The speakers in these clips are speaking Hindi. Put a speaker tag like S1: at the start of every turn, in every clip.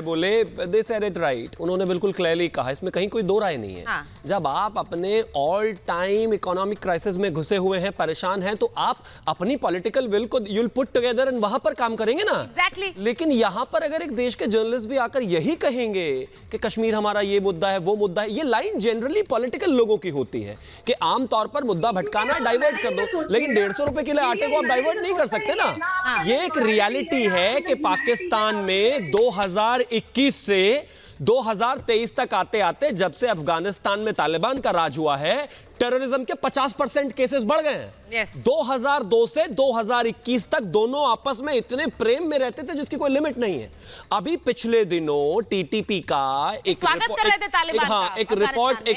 S1: बोले, दे सेड इट राइट, उन्होंने बिल्कुल क्लियरली कहा, इसमें कहीं कोई दो राय नहीं है।
S2: हाँ।
S1: जब आप अपने ऑल टाइम इकोनॉमिक क्राइसिस में घुसे हुए हैं, परेशान हैं, तो आप अपनी पॉलिटिकल विल को यूल पुट टुगेदर एंड वहां पर काम करेंगे ना।
S2: Exactly.
S1: लेकिन यहां पर अगर एक देश के जर्नलिस्ट भी आकर यही कहेंगे कि कश्मीर हमारा ये मुद्दा है, वो मुद्दा है, ये लाइन जनरली पॉलिटिकल लोगों की होती है कि आमतौर पर मुद्दा भटकाना है, डाइवर्ट कर दो, लेकिन 150 रुपए के लिए आटे को आप डाइवर्ट नहीं कर सकते ना। ये एक रियलिटी है कि पाकिस्तान में 2021 से 2023 तक आते आते, जब से अफगानिस्तान में तालिबान का राज हुआ है, टेररिज्म के 50% केसेस बढ़ गए हैं।
S2: Yes.
S1: 2002 से 2021 तक दोनों आपस में इतने प्रेम में रहते थे जिसकी कोई लिमिट नहीं है। अभी पिछले दिनों टीटीपी का एक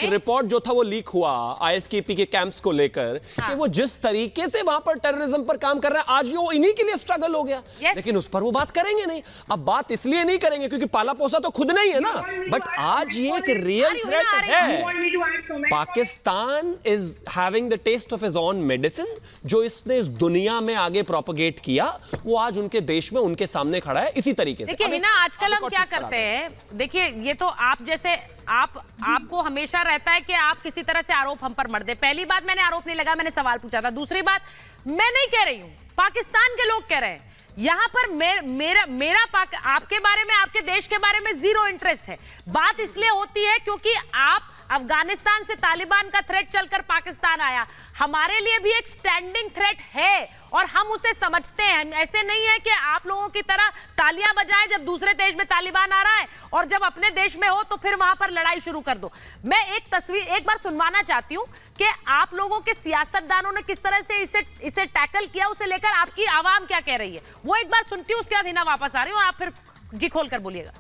S1: रिपोर्ट जो था वो लीक हुआ आईएसकेपी के कैंप्स को लेकर, कि वो जिस तरीके से वहां पर टेररिज्म पर काम कर रहे हैं, आज वो इन्हीं के लिए स्ट्रगल हो गया।
S2: Yes.
S1: लेकिन उस पर वो बात करेंगे नहीं। अब बात इसलिए नहीं करेंगे क्योंकि पाला पोसा तो खुद नहीं है ना, बट आज ये एक रियल थ्रेट है। Pakistan is having the taste of his own medicine, जो इसने इस दुनिया में आगे प्रोपगेट किया, वो आज उनके देश में उनके सामने खड़ा है इसी तरीके से।
S2: देखिए हिना, आजकल हम क्या करते हैं, देखिए ये तो आप जैसे आपको हमेशा रहता है कि आप किसी तरह से आरोप हम पर मर दे। पहली बात, मैंने आरोप नहीं लगा, मैंने सवाल पूछा था। दूसरी बात, मैं नहीं कह रही हूं, पाकिस्तान के लोग कह रहे हैं। यहां पर मेरा आपके बारे में, आपके देश के बारे में जीरो इंटरेस्ट है। बात इसलिए होती है क्योंकि आप अफगानिस्तान से तालिबान का थ्रेट चलकर पाकिस्तान आया, हमारे लिए भी एक स्टैंडिंग थ्रेट है और हम उसे समझते हैं। ऐसे नहीं है कि आप लोगों की तरह तालियां बजाएं जब दूसरे देश में तालिबान आ रहा है और जब अपने देश में हो तो फिर वहां पर लड़ाई शुरू कर दो। मैं एक तस्वीर एक बार सुनवाना चाहती हूं कि आप लोगों के सियासतदानों ने किस तरह से इसे टैकल किया, उसे लेकर आपकी आवाम क्या कह रही है, वो एक बार सुनती हूं। उसके बाद हिना वापस आ रही हूं और आप फिर जी खोल कर बोलिएगा।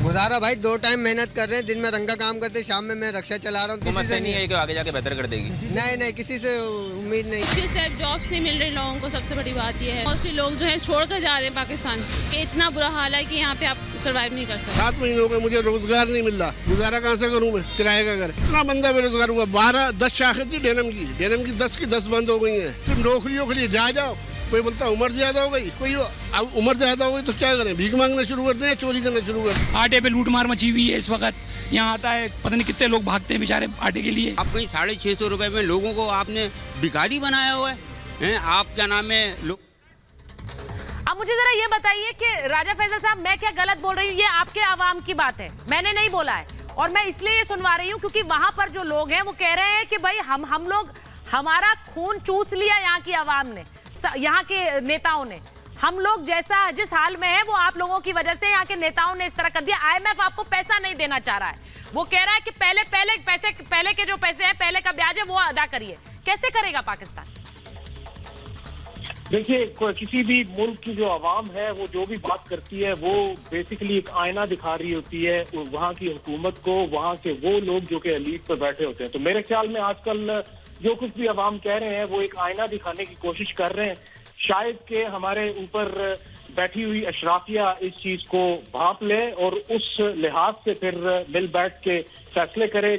S3: गुजारा भाई 2 टाइम मेहनत कर रहे हैं, दिन में रंगा काम करते हैं, शाम में मैं रक्षा चला रहा हूँ। किसी से नहीं है कि आगे जाके बेहतर कर देगी। नहीं, किसी से उम्मीद नहीं।
S4: मुश्किल से जॉब्स नहीं मिल रही लोगों को, सबसे बड़ी बात ये है। मोस्टली लोग जो है छोड़ कर जा रहे हैं पाकिस्तान, कि इतना बुरा हाल है कि यहाँ पे आप सर्वाइव नहीं कर सकते।
S5: 7 महीनों में मुझे रोजगार नहीं मिल रहा, गुजारा कहाँ से करूँ मैं, किराए का घर। इतना बंदा बेरोजगार हुआ। 10 शाखें थी डेनिम की 10 की 10 बंद हो गई है। सिर्फ नौकरियों के लिए जाओ, कोई बोलता उम्र ज्यादा हो गई, कोई अब उम्र ज्यादा हो गई तो क्या करें, भीख मांगना शुरू कर दें या चोरी करना शुरू कर दें।
S6: आटे पे लूट मार मची हुई है इस वक्त। यहाँ आता है, पता नहीं कितने लोग भागते हैं बेचारे आटे के लिए।
S7: आप कहीं 650 रुपए में लोगों को आपने भिखारी बनाया हुआ है। आप क्या नाम है लोग।
S2: अब मुझे जरा ये बताइए कि राजा फैसल साहब, मैं क्या गलत बोल रही हूँ? ये आपके आवाम की बात है, मैंने नहीं बोला है। और मैं इसलिए ये सुनवा रही हूँ क्योंकि वहां पर जो लोग हैं वो कह रहे हैं कि भाई हम लोग, हमारा खून चूस लिया यहाँ की आवाम ने, यहाँ के नेताओं ने। हम लोग जिस हाल में है वो आप लोगों की वजह से यहाँ के नेताओं ने इस तरह कर दिया। आईएमएफ आपको पैसा नहीं देना चाह रहा है, वो कह रहा है कि पहले के जो पैसे हैं, पहले का ब्याज है, वो अदा करिए। कैसे करेगा पाकिस्तान?
S8: देखिए, किसी भी मुल्क की जो आवाम है वो जो भी बात करती है वो बेसिकली एक आईना दिखा रही होती है वहाँ की हुकूमत को, वहाँ के वो लोग जो कि एलीट पर बैठे होते हैं। तो मेरे ख्याल में आजकल जो कुछ भी अवाम कह रहे हैं वो एक आईना दिखाने की कोशिश कर रहे हैं। शायद के हमारे ऊपर बैठी हुई अशराफिया इस चीज को भांप ले और उस लिहाज से फिर मिल बैठ के फैसले करे।